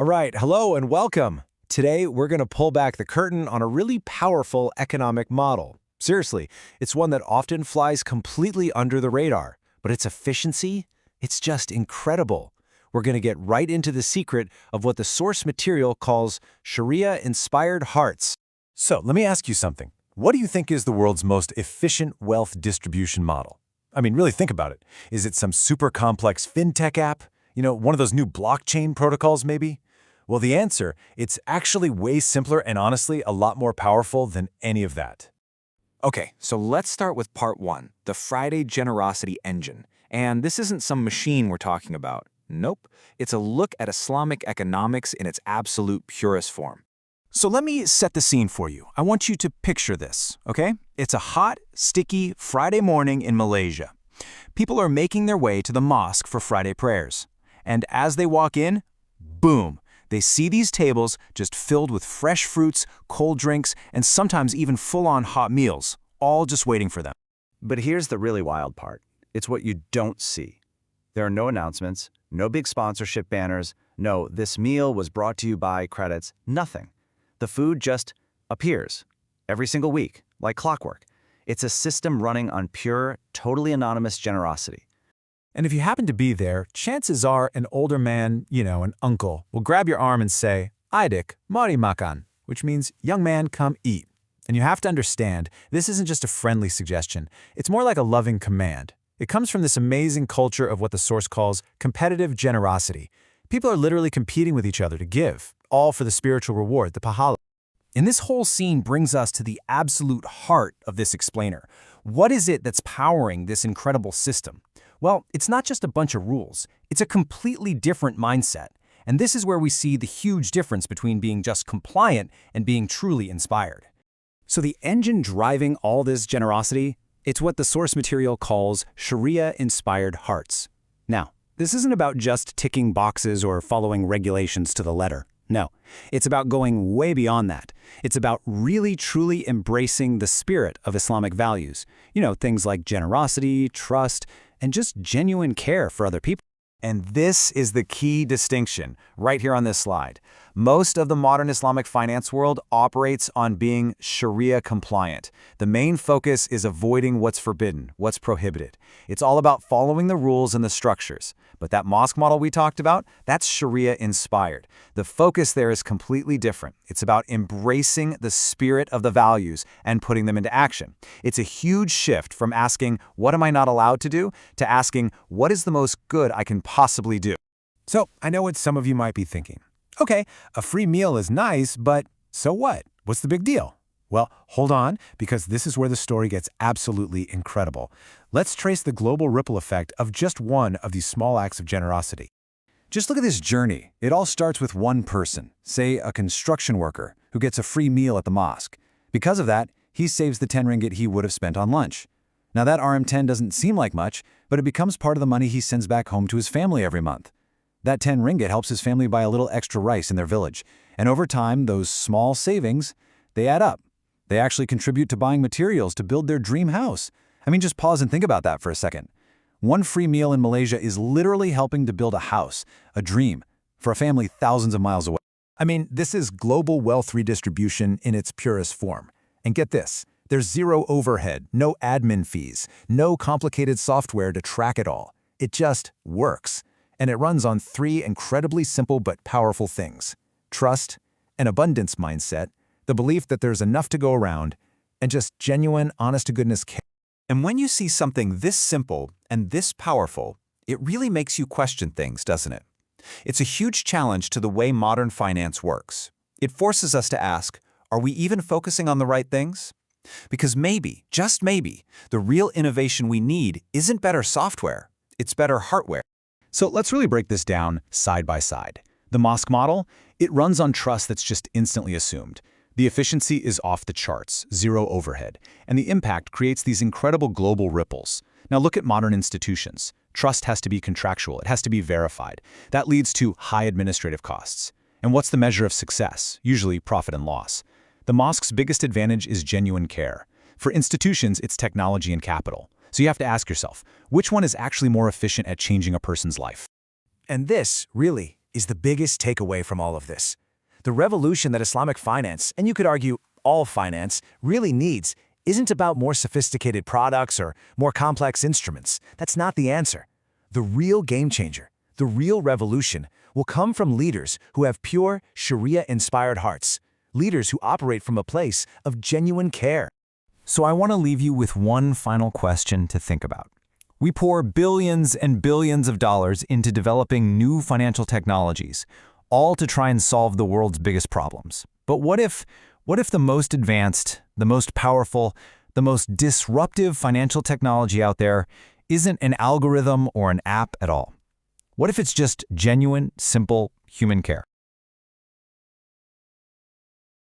All right, hello and welcome. Today, we're going to pull back the curtain on a really powerful economic model. Seriously, it's one that often flies completely under the radar, but its efficiency, it's just incredible. We're going to get right into the secret of what the source material calls Sharia-inspired hearts. So, let me ask you something. What do you think is the world's most efficient wealth distribution model? I mean, really think about it. Is it some super complex fintech app? One of those new blockchain protocols, maybe? Well, the answer, it's actually way simpler and honestly a lot more powerful than any of that. Okay, so let's start with part one, the Friday generosity engine. And this isn't some machine we're talking about. Nope, it's a look at Islamic economics in its absolute purest form. So let me set the scene for you. I want you to picture this, okay? It's a hot, sticky Friday morning in Malaysia. People are making their way to the mosque for Friday prayers. And as they walk in, boom, they see these tables just filled with fresh fruits, cold drinks, and sometimes even full-on hot meals, all just waiting for them. But here's the really wild part. It's what you don't see. There are no announcements, no big sponsorship banners, no "this meal was brought to you by" credits, nothing. The food just appears every single week, like clockwork. It's a system running on pure, totally anonymous generosity. And if you happen to be there, chances are an older man, an uncle, will grab your arm and say, "Adik, mari makan," which means, "Young man, come eat." And you have to understand, this isn't just a friendly suggestion. It's more like a loving command. It comes from this amazing culture of what the source calls competitive generosity. People are literally competing with each other to give, all for the spiritual reward, the pahala. And this whole scene brings us to the absolute heart of this explainer. What is it that's powering this incredible system? Well, it's not just a bunch of rules. It's a completely different mindset. And this is where we see the huge difference between being just compliant and being truly inspired. So the engine driving all this generosity, it's what the source material calls Sharia-inspired hearts. Now, this isn't about just ticking boxes or following regulations to the letter. No, it's about going way beyond that. It's about really truly embracing the spirit of Islamic values. Things like generosity, trust, and just genuine care for other people. And this is the key distinction right here on this slide. Most of the modern Islamic finance world operates on being Sharia compliant. The main focus is avoiding what's forbidden, what's prohibited. It's all about following the rules and the structures. But that mosque model we talked about, that's Sharia inspired. The focus there is completely different. It's about embracing the spirit of the values and putting them into action. It's a huge shift from asking, "What am I not allowed to do?" to asking, "What is the most good I can possibly do?" So I know what some of you might be thinking. Okay, a free meal is nice, but so what? What's the big deal? Well, hold on, because this is where the story gets absolutely incredible. Let's trace the global ripple effect of just one of these small acts of generosity. Just look at this journey. It all starts with one person, say a construction worker, who gets a free meal at the mosque. Because of that, he saves the 10 ringgit he would have spent on lunch. Now that RM10 doesn't seem like much, but it becomes part of the money he sends back home to his family every month. That 10 ringgit helps his family buy a little extra rice in their village. And over time, those small savings, they add up. They actually contribute to buying materials to build their dream house. I mean, just pause and think about that for a second. One free meal in Malaysia is literally helping to build a house, a dream, for a family thousands of miles away. I mean, this is global wealth redistribution in its purest form. And get this, there's zero overhead, no admin fees, no complicated software to track it all. It just works. And it runs on three incredibly simple but powerful things: trust, an abundance mindset, the belief that there's enough to go around, and just genuine, honest-to-goodness care. And when you see something this simple and this powerful, it really makes you question things, doesn't it? It's a huge challenge to the way modern finance works. It forces us to ask, are we even focusing on the right things? Because maybe, just maybe, the real innovation we need isn't better software, it's better hardware. So let's really break this down side by side. The mosque model, it runs on trust that's just instantly assumed. The efficiency is off the charts, zero overhead, and the impact creates these incredible global ripples. Now look at modern institutions. Trust has to be contractual, it has to be verified. That leads to high administrative costs. And what's the measure of success? Usually profit and loss. The mosque's biggest advantage is genuine care. For institutions, it's technology and capital. So you have to ask yourself, which one is actually more efficient at changing a person's life? And this, really, is the biggest takeaway from all of this. The revolution that Islamic finance, and you could argue all finance, really needs isn't about more sophisticated products or more complex instruments. That's not the answer. The real game changer, the real revolution, will come from leaders who have pure, Sharia-inspired hearts, leaders who operate from a place of genuine care. So I want to leave you with one final question to think about. We pour billions and billions of dollars into developing new financial technologies, all to try and solve the world's biggest problems. But what if the most advanced, the most powerful, the most disruptive financial technology out there isn't an algorithm or an app at all? What if it's just genuine, simple human care?